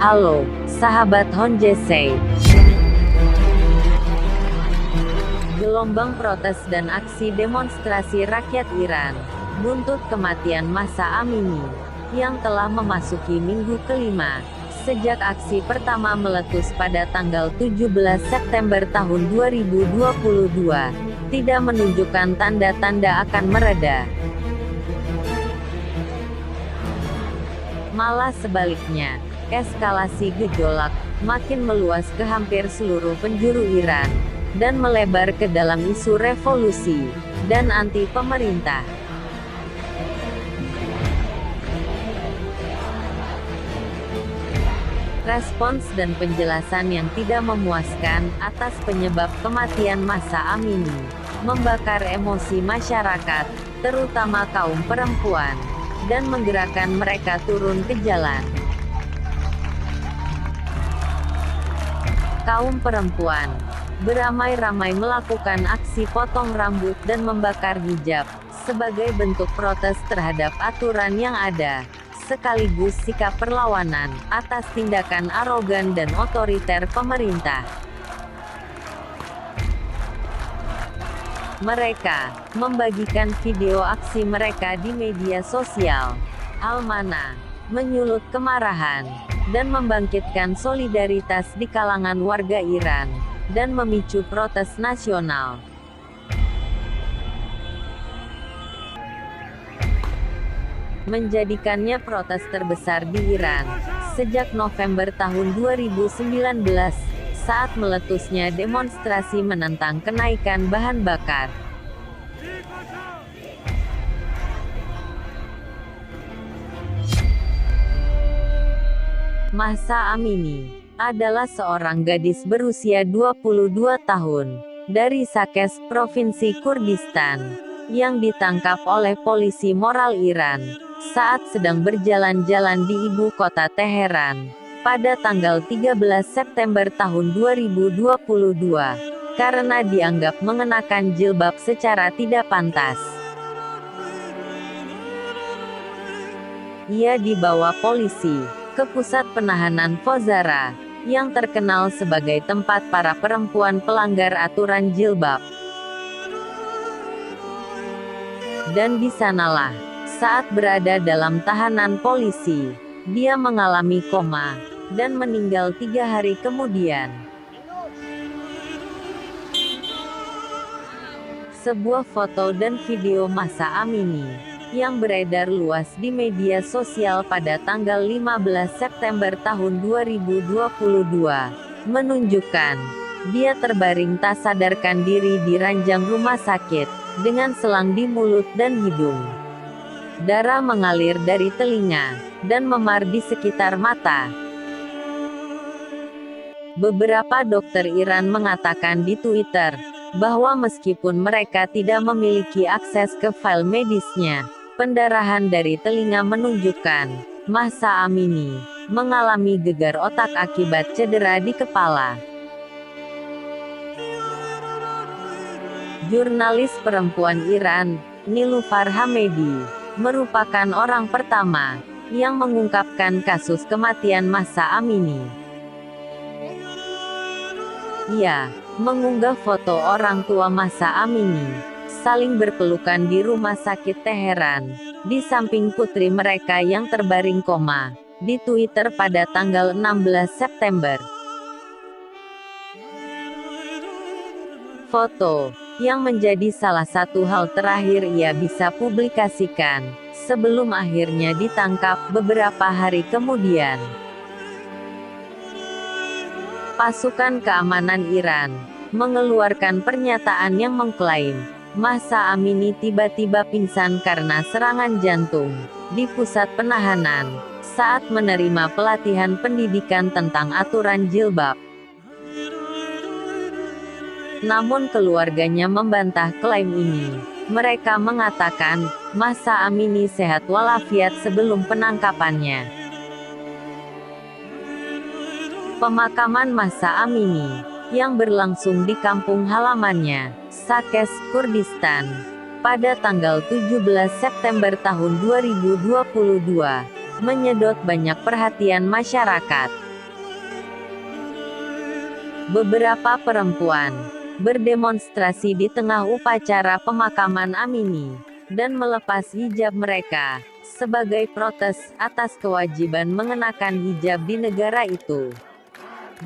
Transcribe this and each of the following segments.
Halo, sahabat Honjesei. Gelombang protes dan aksi demonstrasi rakyat Iran, buntut kematian Mahsa Amini, yang telah memasuki minggu kelima, sejak aksi pertama meletus pada tanggal 17 September tahun 2022, tidak menunjukkan tanda-tanda akan mereda. Malah sebaliknya, eskalasi gejolak makin meluas ke hampir seluruh penjuru Iran, dan melebar ke dalam isu revolusi dan anti pemerintah. Respons dan penjelasan yang tidak memuaskan atas penyebab kematian Mahsa Amini membakar emosi masyarakat, terutama kaum perempuan, dan menggerakkan mereka turun ke jalan. Kaum perempuan beramai-ramai melakukan aksi potong rambut dan membakar hijab, sebagai bentuk protes terhadap aturan yang ada, sekaligus sikap perlawanan atas tindakan arogan dan otoriter pemerintah. Mereka membagikan video aksi mereka di media sosial, hal-mana menyulut kemarahan dan membangkitkan solidaritas di kalangan warga Iran, dan memicu protes nasional. Menjadikannya protes terbesar di Iran sejak November tahun 2019, saat meletusnya demonstrasi menentang kenaikan bahan bakar. Mahsa Amini adalah seorang gadis berusia 22 tahun, dari Sakes, Provinsi Kurdistan, yang ditangkap oleh polisi moral Iran, saat sedang berjalan-jalan di ibu kota Teheran, pada tanggal 13 September tahun 2022, karena dianggap mengenakan jilbab secara tidak pantas. Ia dibawa polisi ke pusat penahanan Fozara, yang terkenal sebagai tempat para perempuan pelanggar aturan jilbab. Dan di sanalah, saat berada dalam tahanan polisi, dia mengalami koma, dan meninggal 3 hari kemudian. Sebuah foto dan video Mahsa Amini yang beredar luas di media sosial pada tanggal 15 September tahun 2022, menunjukkan dia terbaring tak sadarkan diri di ranjang rumah sakit, dengan selang di mulut dan hidung. Darah mengalir dari telinga, dan memar di sekitar mata. Beberapa dokter Iran mengatakan di Twitter, bahwa meskipun mereka tidak memiliki akses ke file medisnya, pendarahan dari telinga menunjukkan Mahsa Amini mengalami gegar otak akibat cedera di kepala. Jurnalis perempuan Iran, Nilufar Hamedi, merupakan orang pertama yang mengungkapkan kasus kematian Mahsa Amini. Ia mengunggah foto orang tua Mahsa Amini saling berpelukan di rumah sakit Teheran, di samping putri mereka yang terbaring koma, di Twitter pada tanggal 16 September. Foto yang menjadi salah satu hal terakhir ia bisa publikasikan, sebelum akhirnya ditangkap beberapa hari kemudian. Pasukan keamanan Iran mengeluarkan pernyataan yang mengklaim Mahsa Amini tiba-tiba pingsan karena serangan jantung di pusat penahanan saat menerima pelatihan pendidikan tentang aturan jilbab. Namun keluarganya membantah klaim ini. Mereka mengatakan Mahsa Amini sehat walafiat sebelum penangkapannya. Pemakaman Mahsa Amini yang berlangsung di kampung halamannya, Sakes, Kurdistan, pada tanggal 17 September tahun 2022, menyedot banyak perhatian masyarakat. Beberapa perempuan berdemonstrasi di tengah upacara pemakaman Amini dan melepas hijab mereka sebagai protes atas kewajiban mengenakan hijab di negara itu,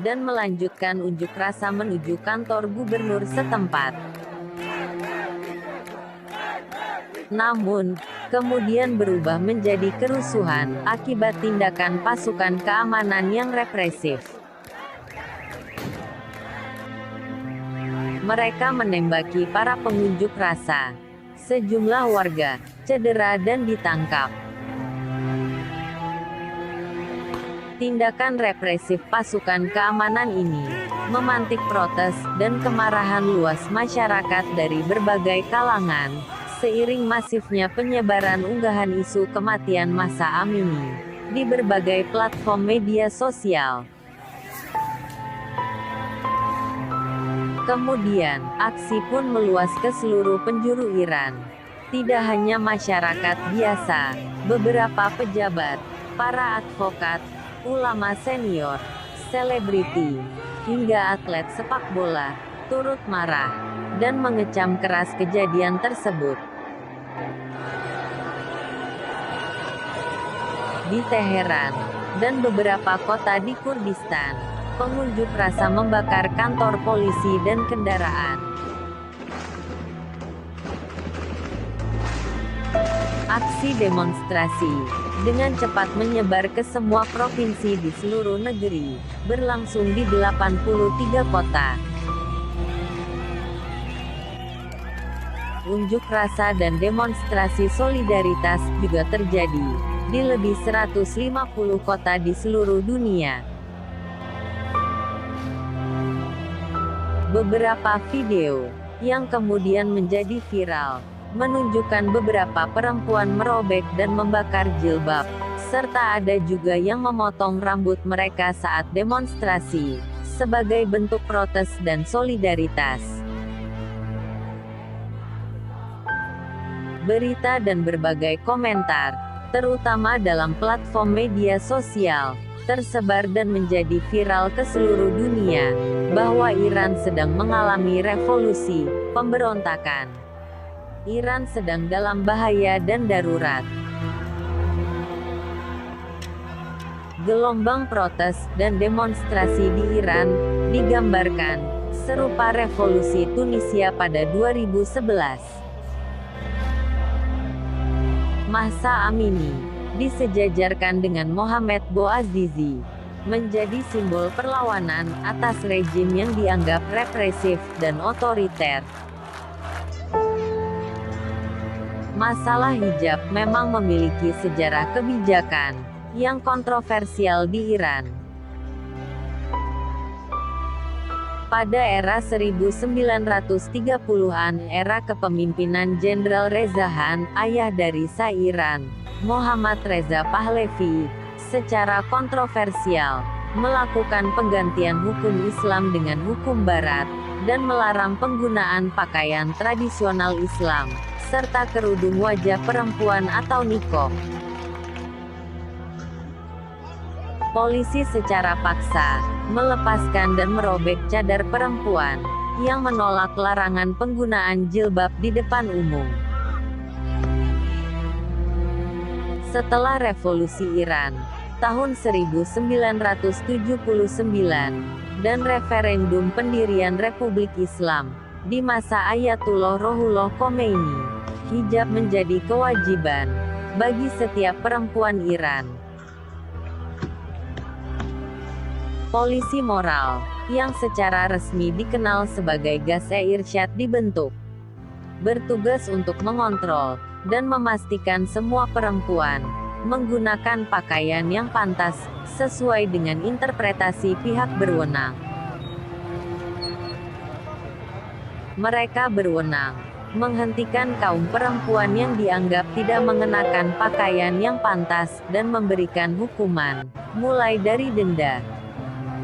dan melanjutkan unjuk rasa menuju kantor gubernur setempat. Namun, kemudian berubah menjadi kerusuhan akibat tindakan pasukan keamanan yang represif. Mereka menembaki para pengunjuk rasa. Sejumlah warga cedera dan ditangkap. Tindakan represif pasukan keamanan ini memantik protes dan kemarahan luas masyarakat dari berbagai kalangan, seiring masifnya penyebaran unggahan isu kematian massa Amini di berbagai platform media sosial. Kemudian, aksi pun meluas ke seluruh penjuru Iran. Tidak hanya masyarakat biasa, beberapa pejabat, para advokat, ulama senior, selebriti, hingga atlet sepak bola, turut marah dan mengecam keras kejadian tersebut. Di Teheran dan beberapa kota di Kurdistan, pengunjuk rasa membakar kantor polisi dan kendaraan. Aksi demonstrasi dengan cepat menyebar ke semua provinsi di seluruh negeri, berlangsung di 83 kota. Unjuk rasa dan demonstrasi solidaritas juga terjadi di lebih 150 kota di seluruh dunia. Beberapa video yang kemudian menjadi viral menunjukkan beberapa perempuan merobek dan membakar jilbab, serta ada juga yang memotong rambut mereka saat demonstrasi, sebagai bentuk protes dan solidaritas. Berita dan berbagai komentar, terutama dalam platform media sosial, tersebar dan menjadi viral ke seluruh dunia, bahwa Iran sedang mengalami revolusi, pemberontakan. Iran sedang dalam bahaya dan darurat. Gelombang protes dan demonstrasi di Iran digambarkan serupa revolusi Tunisia pada 2011. Massa Amini disejajarkan dengan Mohamed Bouazizi, menjadi simbol perlawanan atas rejim yang dianggap represif dan otoriter. Masalah hijab memang memiliki sejarah kebijakan yang kontroversial di Iran. Pada era 1930-an, era kepemimpinan Jenderal Reza Khan, ayah dari Shah Iran, Mohammad Reza Pahlavi, secara kontroversial melakukan penggantian hukum Islam dengan hukum Barat dan melarang penggunaan pakaian tradisional Islam serta kerudung wajah perempuan atau niqab. Polisi secara paksa melepaskan dan merobek cadar perempuan yang menolak larangan penggunaan jilbab di depan umum. Setelah Revolusi Iran tahun 1979 dan referendum pendirian Republik Islam di masa Ayatullah Ruhollah Khomeini, hijab menjadi kewajiban bagi setiap perempuan Iran. Polisi moral, yang secara resmi dikenal sebagai Gas-e-Irsyad, dibentuk, bertugas untuk mengontrol dan memastikan semua perempuan menggunakan pakaian yang pantas, sesuai dengan interpretasi pihak berwenang. Mereka berwenang menghentikan kaum perempuan yang dianggap tidak mengenakan pakaian yang pantas dan memberikan hukuman, mulai dari denda,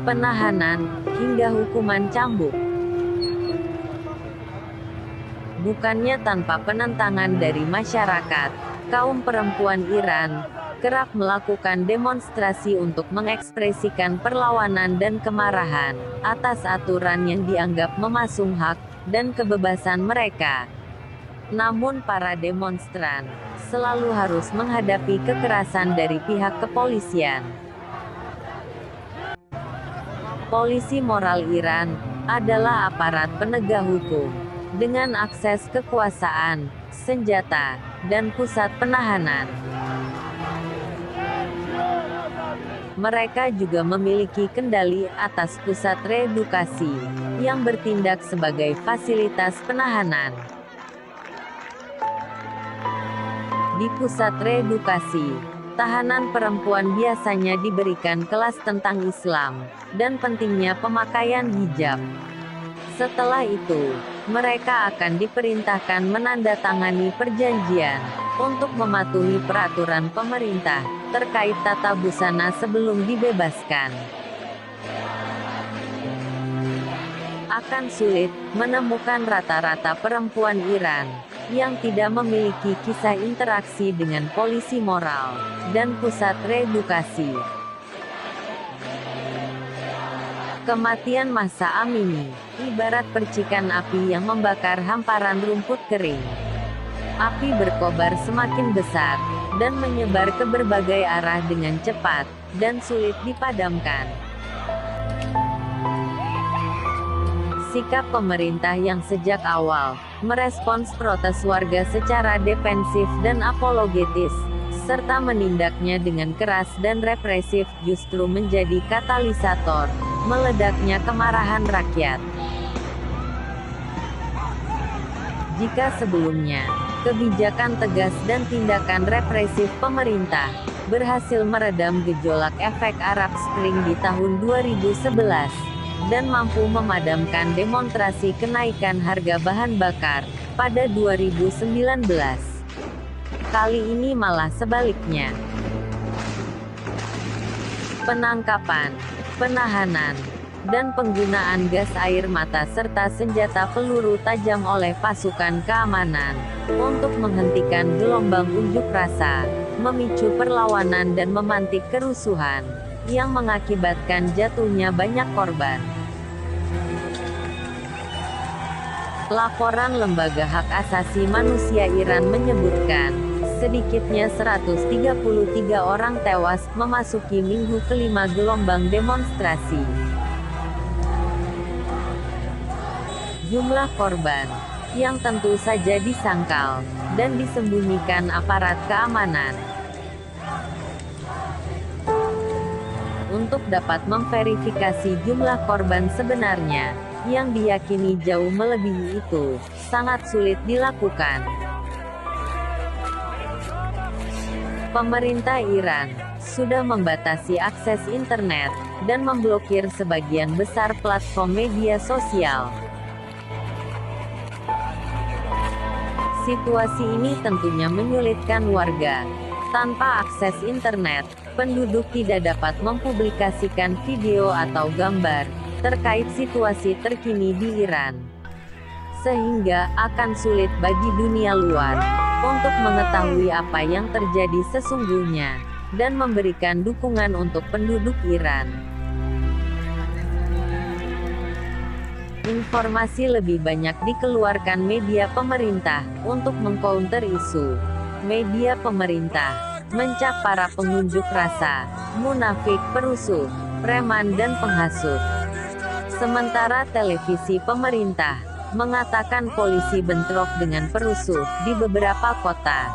penahanan, hingga hukuman cambuk. Bukannya tanpa penentangan dari masyarakat, kaum perempuan Iran kerap melakukan demonstrasi untuk mengekspresikan perlawanan dan kemarahan atas aturan yang dianggap memasung hak dan kebebasan mereka. Namun para demonstran selalu harus menghadapi kekerasan dari pihak kepolisian. Polisi moral Iran adalah aparat penegak hukum dengan akses kekuasaan, senjata, dan pusat penahanan. Mereka juga memiliki kendali atas pusat reedukasi yang bertindak sebagai fasilitas penahanan. Di pusat reedukasi, tahanan perempuan biasanya diberikan kelas tentang Islam dan pentingnya pemakaian hijab. Setelah itu, mereka akan diperintahkan menandatangani perjanjian untuk mematuhi peraturan pemerintah terkait tata busana sebelum dibebaskan. Akan sulit menemukan rata-rata perempuan Iran yang tidak memiliki kisah interaksi dengan polisi moral dan pusat reedukasi. Kematian Mahsa Amini ibarat percikan api yang membakar hamparan rumput kering. Api berkobar semakin besar dan menyebar ke berbagai arah dengan cepat dan sulit dipadamkan. Sikap pemerintah yang sejak awal merespons protes warga secara defensif dan apologetis, serta menindaknya dengan keras dan represif justru menjadi katalisator meledaknya kemarahan rakyat. Jika sebelumnya, kebijakan tegas dan tindakan represif pemerintah berhasil meredam gejolak efek Arab Spring di tahun 2011, dan mampu memadamkan demonstrasi kenaikan harga bahan bakar pada 2019. Kali ini malah sebaliknya. Penangkapan, penahanan, dan penggunaan gas air mata serta senjata peluru tajam oleh pasukan keamanan untuk menghentikan gelombang unjuk rasa, memicu perlawanan dan memantik kerusuhan yang mengakibatkan jatuhnya banyak korban. Laporan Lembaga Hak Asasi Manusia Iran menyebutkan, sedikitnya 133 orang tewas memasuki minggu kelima gelombang demonstrasi. Jumlah korban, yang tentu saja disangkal dan disembunyikan aparat keamanan. Untuk dapat memverifikasi jumlah korban sebenarnya, yang diyakini jauh melebihi itu, sangat sulit dilakukan. Pemerintah Iran sudah membatasi akses internet dan memblokir sebagian besar platform media sosial. Situasi ini tentunya menyulitkan warga. Tanpa akses internet, penduduk tidak dapat mempublikasikan video atau gambar terkait situasi terkini di Iran. Sehingga, akan sulit bagi dunia luar untuk mengetahui apa yang terjadi sesungguhnya, dan memberikan dukungan untuk penduduk Iran. Informasi lebih banyak dikeluarkan media pemerintah untuk mengcounter isu. Media pemerintah mencap para pengunjuk rasa, munafik, perusuh, preman dan penghasut. Sementara televisi pemerintah mengatakan polisi bentrok dengan perusuh di beberapa kota.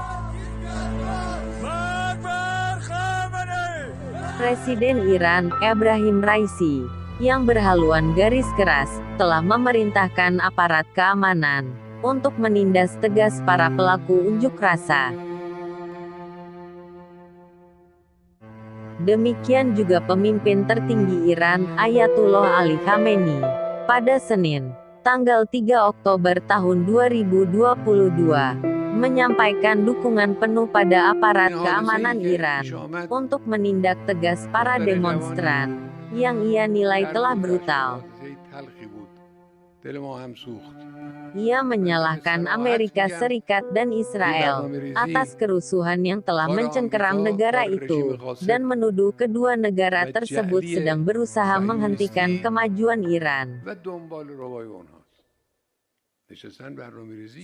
Presiden Iran, Ebrahim Raisi, yang berhaluan garis keras, telah memerintahkan aparat keamanan untuk menindas tegas para pelaku unjuk rasa. Demikian juga pemimpin tertinggi Iran, Ayatullah Ali Khamenei, pada Senin, tanggal 3 Oktober tahun 2022, menyampaikan dukungan penuh pada aparat keamanan Iran untuk menindak tegas para demonstran yang ia nilai telah brutal. Ia menyalahkan Amerika Serikat dan Israel atas kerusuhan yang telah mencengkeram negara itu, dan menuduh kedua negara tersebut sedang berusaha menghentikan kemajuan Iran.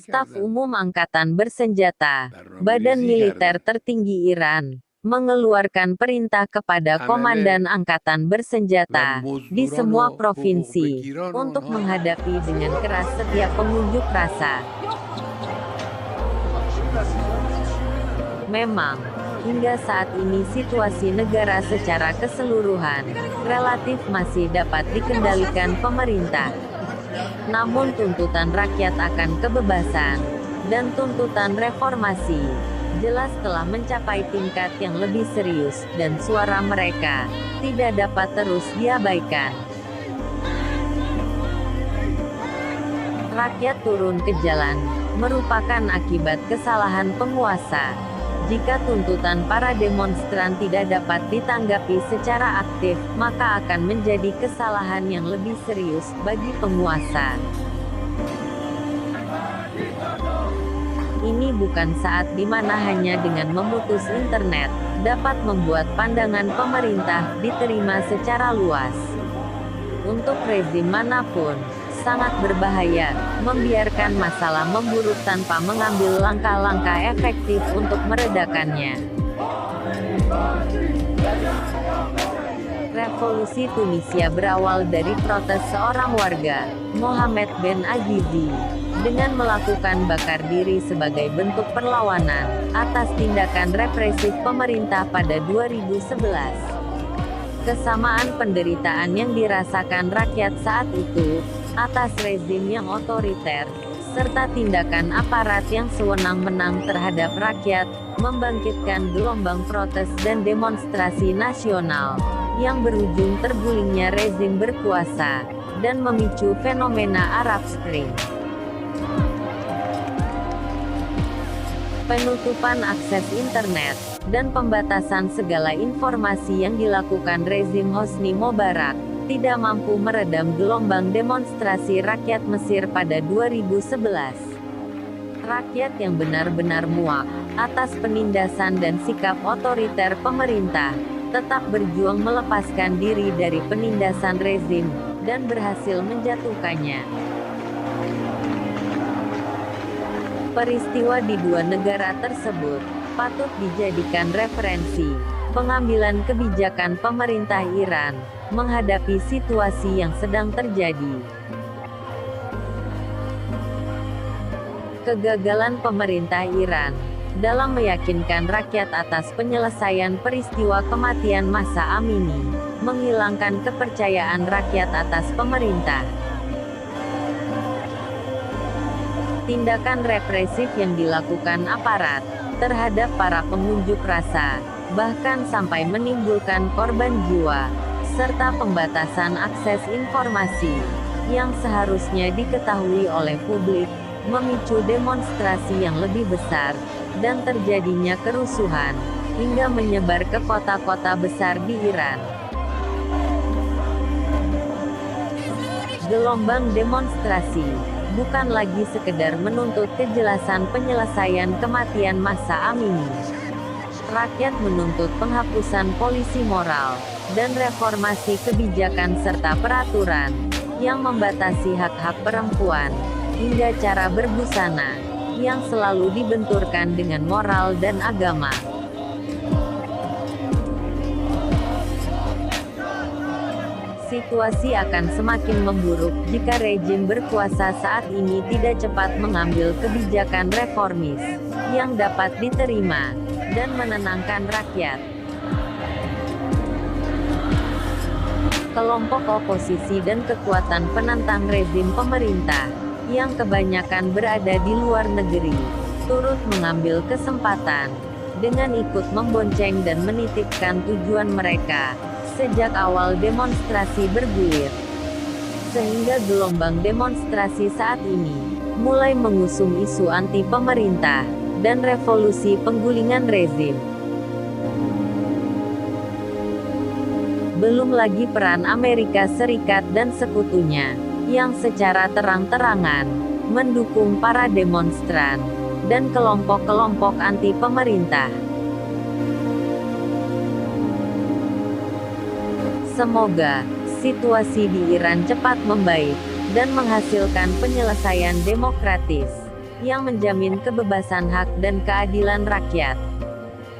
Staf Umum Angkatan Bersenjata, badan militer tertinggi Iran, mengeluarkan perintah kepada komandan angkatan bersenjata di semua provinsi untuk menghadapi dengan keras setiap pengunjuk rasa. Memang, hingga saat ini situasi negara secara keseluruhan relatif masih dapat dikendalikan pemerintah. Namun tuntutan rakyat akan kebebasan dan tuntutan reformasi jelas telah mencapai tingkat yang lebih serius, dan suara mereka tidak dapat terus diabaikan. Rakyat turun ke jalan merupakan akibat kesalahan penguasa. Jika tuntutan para demonstran tidak dapat ditanggapi secara aktif, maka akan menjadi kesalahan yang lebih serius bagi penguasa. Ini bukan saat di mana hanya dengan memutus internet dapat membuat pandangan pemerintah diterima secara luas. Untuk rezim manapun, sangat berbahaya membiarkan masalah memburuk tanpa mengambil langkah-langkah efektif untuk meredakannya. Revolusi Tunisia berawal dari protes seorang warga, Mohamed Ben Azizi, dengan melakukan bakar diri sebagai bentuk perlawanan atas tindakan represif pemerintah pada 2011. Kesamaan penderitaan yang dirasakan rakyat saat itu atas rezim yang otoriter, serta tindakan aparat yang sewenang-wenang terhadap rakyat, membangkitkan gelombang protes dan demonstrasi nasional yang berujung tergulingnya rezim berkuasa, dan memicu fenomena Arab Spring. Penutupan akses internet, dan pembatasan segala informasi yang dilakukan rezim Hosni Mubarak, tidak mampu meredam gelombang demonstrasi rakyat Mesir pada 2011. Rakyat yang benar-benar muak atas penindasan dan sikap otoriter pemerintah, tetap berjuang melepaskan diri dari penindasan rezim, dan berhasil menjatuhkannya. Peristiwa di dua negara tersebut patut dijadikan referensi pengambilan kebijakan pemerintah Iran menghadapi situasi yang sedang terjadi. Kegagalan pemerintah Iran dalam meyakinkan rakyat atas penyelesaian peristiwa kematian Mahsa Amini menghilangkan kepercayaan rakyat atas pemerintah. Tindakan represif yang dilakukan aparat terhadap para pengunjuk rasa, bahkan sampai menimbulkan korban jiwa, serta pembatasan akses informasi yang seharusnya diketahui oleh publik, memicu demonstrasi yang lebih besar, dan terjadinya kerusuhan, hingga menyebar ke kota-kota besar di Iran. Gelombang demonstrasi bukan lagi sekedar menuntut kejelasan penyelesaian kematian Mahsa Amini. Rakyat menuntut penghapusan polisi moral, dan reformasi kebijakan serta peraturan yang membatasi hak-hak perempuan, hingga cara berbusana yang selalu dibenturkan dengan moral dan agama. Situasi akan semakin memburuk jika rejim berkuasa saat ini tidak cepat mengambil kebijakan reformis yang dapat diterima dan menenangkan rakyat. Kelompok oposisi dan kekuatan penentang rezim pemerintah yang kebanyakan berada di luar negeri turut mengambil kesempatan dengan ikut membonceng dan menitipkan tujuan mereka sejak awal demonstrasi bergulir, sehingga gelombang demonstrasi saat ini mulai mengusung isu anti pemerintah dan revolusi penggulingan rezim. Belum lagi peran Amerika Serikat dan sekutunya yang secara terang-terangan mendukung para demonstran dan kelompok-kelompok anti pemerintah. Semoga situasi di Iran cepat membaik dan menghasilkan penyelesaian demokratis yang menjamin kebebasan hak dan keadilan rakyat.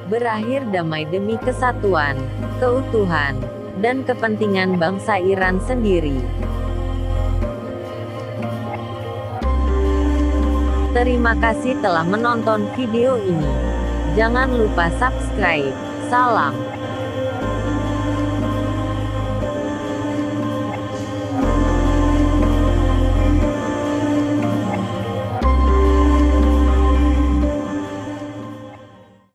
Berakhir damai demi kesatuan, keutuhan, dan kepentingan bangsa Iran sendiri. Terima kasih telah menonton video ini. Jangan lupa subscribe. Salam.